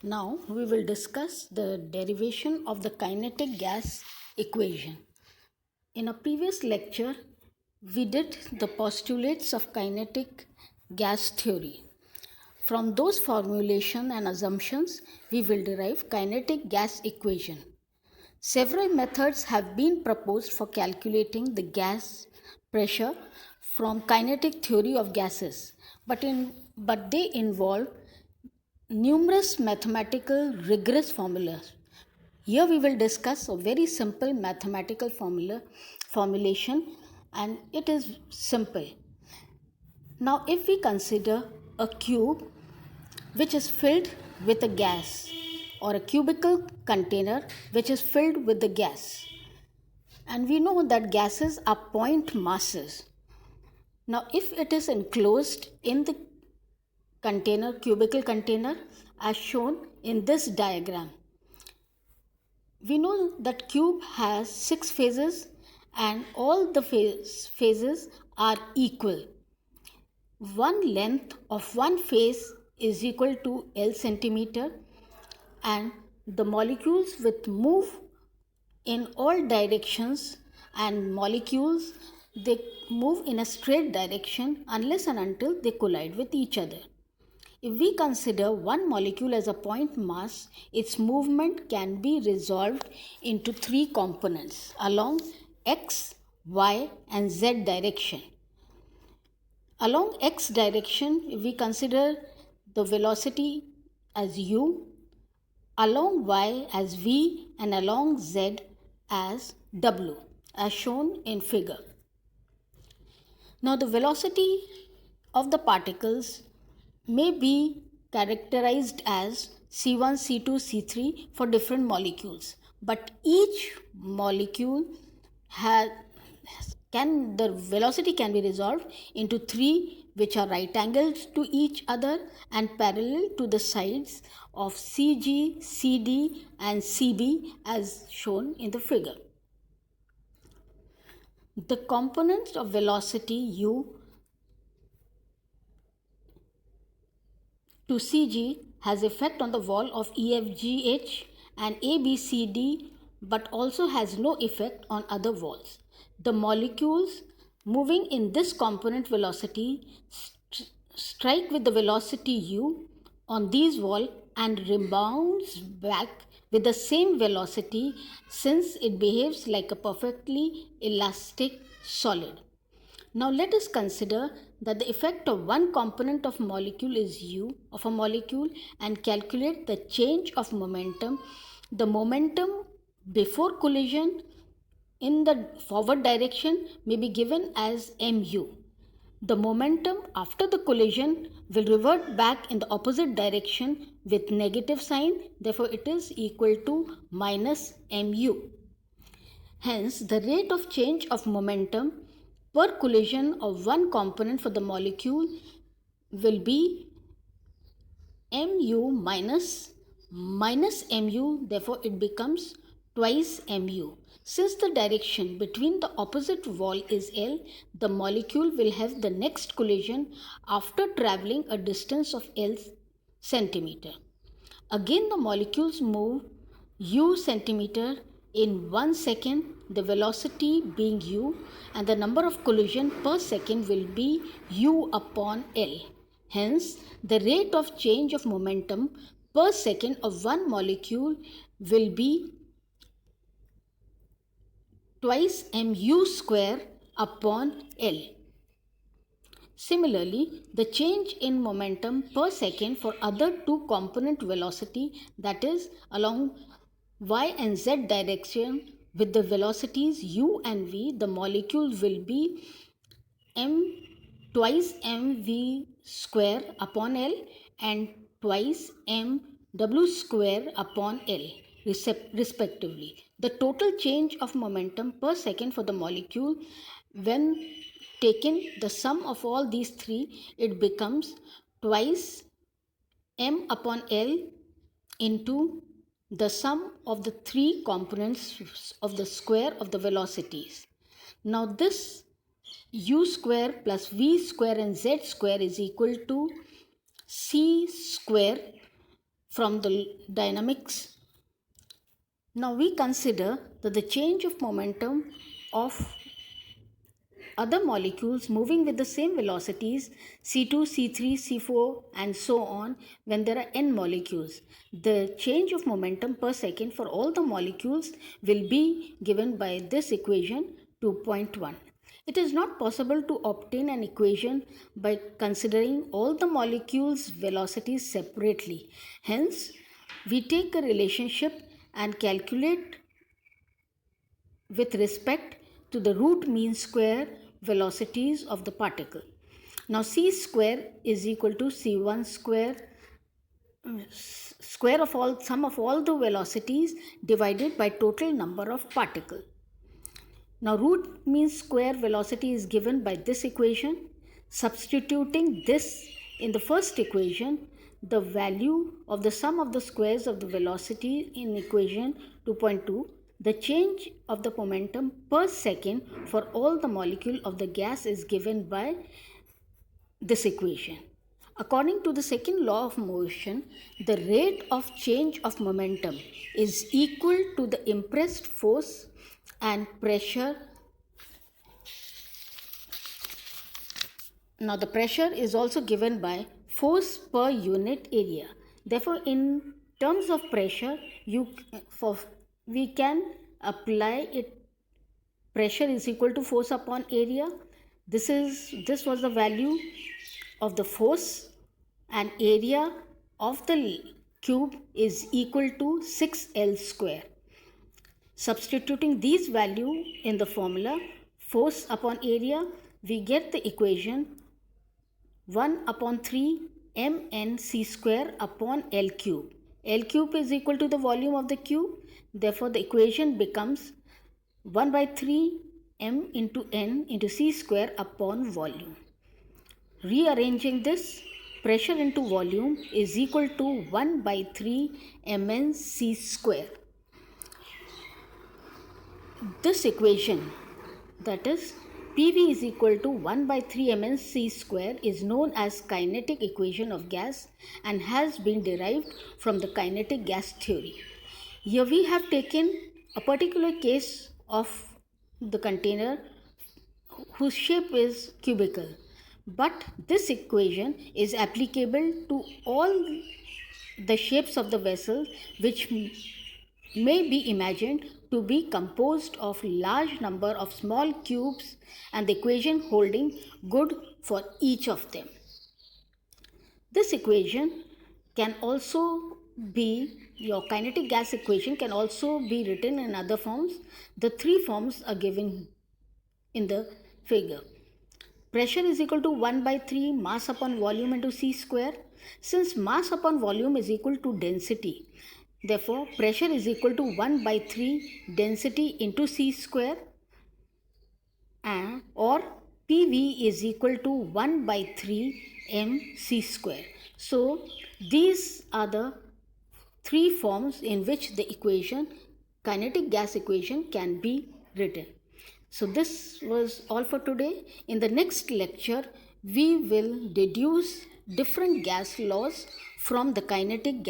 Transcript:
Now we will discuss the derivation of the kinetic gas equation. In a previous lecture, we did the postulates of kinetic gas theory. From those formulation and assumptions, we will derive kinetic gas equation. Several methods have been proposed for calculating the gas pressure from kinetic theory of gases, but they involve numerous mathematical rigorous formulas. Here we will discuss a very simple mathematical formulation, and it is simple. Now if we consider a cube which is filled with a gas, or a cubical container which is filled with the gas, and we know that gases are point masses. Now if it is enclosed in the cubical container, as shown in this diagram, we know that cube has 6 phases and all the phases are equal. One length of one phase is equal to L centimeter, and the molecules which move in all directions, and molecules, they move in a straight direction unless and until they collide with each other. If we consider one molecule as a point mass, its movement can be resolved into 3 components along x, y, and z direction. Along x direction, if we consider the velocity as u, along y as v, and along z as w, as shown in figure. Now the velocity of the particles may be characterized as C1, C2, C3 for different molecules, but each molecule the velocity can be resolved into 3 which are right angled to each other and parallel to the sides of CG, CD, and CB as shown in the figure. The components of velocity u to CG has effect on the wall of EFGH and ABCD, but also has no effect on other walls. The molecules moving in this component velocity strike with the velocity u on these wall and rebounds back with the same velocity, since it behaves like a perfectly elastic solid. Now let us consider that the effect of one component of molecule is u of a molecule and calculate the change of momentum. The momentum before collision in the forward direction may be given as mu. The momentum after the collision will revert back in the opposite direction with negative sign, therefore it is equal to minus mu. Hence, the rate of change of momentum per collision of one component for the molecule will be mu minus mu, therefore it becomes twice mu. Since the direction between the opposite wall is L, the molecule will have the next collision after traveling a distance of L centimeter. Again, the molecules move u centimeter in 1 second, the velocity being u, and the number of collision per second will be u upon L. Hence, the rate of change of momentum per second of one molecule will be twice mu square upon L. Similarly, the change in momentum per second for other two component velocity, that is along y and z direction with the velocities u and v, the molecule will be twice mv square upon L and twice mw square upon L respectively. The total change of momentum per second for the molecule, when taken the sum of all these three, it becomes twice m upon L into the sum of the three components of the square of the velocities. Now this u square plus v square and z square is equal to c square from the dynamics. Now we consider that the change of momentum of other molecules moving with the same velocities C2, C3, C4 and so on when there are n molecules. The change of momentum per second for all the molecules will be given by this equation 2.1. It is not possible to obtain an equation by considering all the molecules' velocities separately. Hence, we take a relationship and calculate with respect to the root mean square velocities of the particle. Now c square is equal to c1 square square of all sum of all the velocities divided by total number of particles. Now root mean square velocity is given by this equation. Substituting this in the first equation, the value of the sum of the squares of the velocity in equation 2.2, the change of the momentum per second for all the molecule of the gas is given by this equation. According to the second law of motion, the rate of change of momentum is equal to the impressed force and pressure. Now the pressure is also given by force per unit area. Therefore, in terms of pressure, we can apply it. Pressure is equal to force upon area. This was the value of the force, and area of the cube is equal to 6L square. Substituting these values in the formula force upon area, we get the equation 1 upon 3 mn c square upon L cube. L cube is equal to the volume of the cube. Therefore, the equation becomes 1 by 3 m into n into c square upon volume. Rearranging this, pressure into volume is equal to 1 by 3 mn c square. This equation, that is PV is equal to 1 by 3 mn c square, is known as kinetic equation of gas and has been derived from the kinetic gas theory. Here we have taken a particular case of the container whose shape is cubical. But this equation is applicable to all the shapes of the vessel which may be imagined to be composed of large number of small cubes, and the equation holding good for each of them. This equation can also be, your kinetic gas equation can also be written in other forms. The three forms are given in the figure. Pressure is equal to 1 by 3 mass upon volume into c square. Since mass upon volume is equal to density, therefore pressure is equal to 1 by 3 density into c square, or PV is equal to 1 by 3 mc square. So these are the three forms in which the equation, kinetic gas equation, can be written. So this was all for today. In the next lecture, we will deduce different gas laws from the kinetic gas.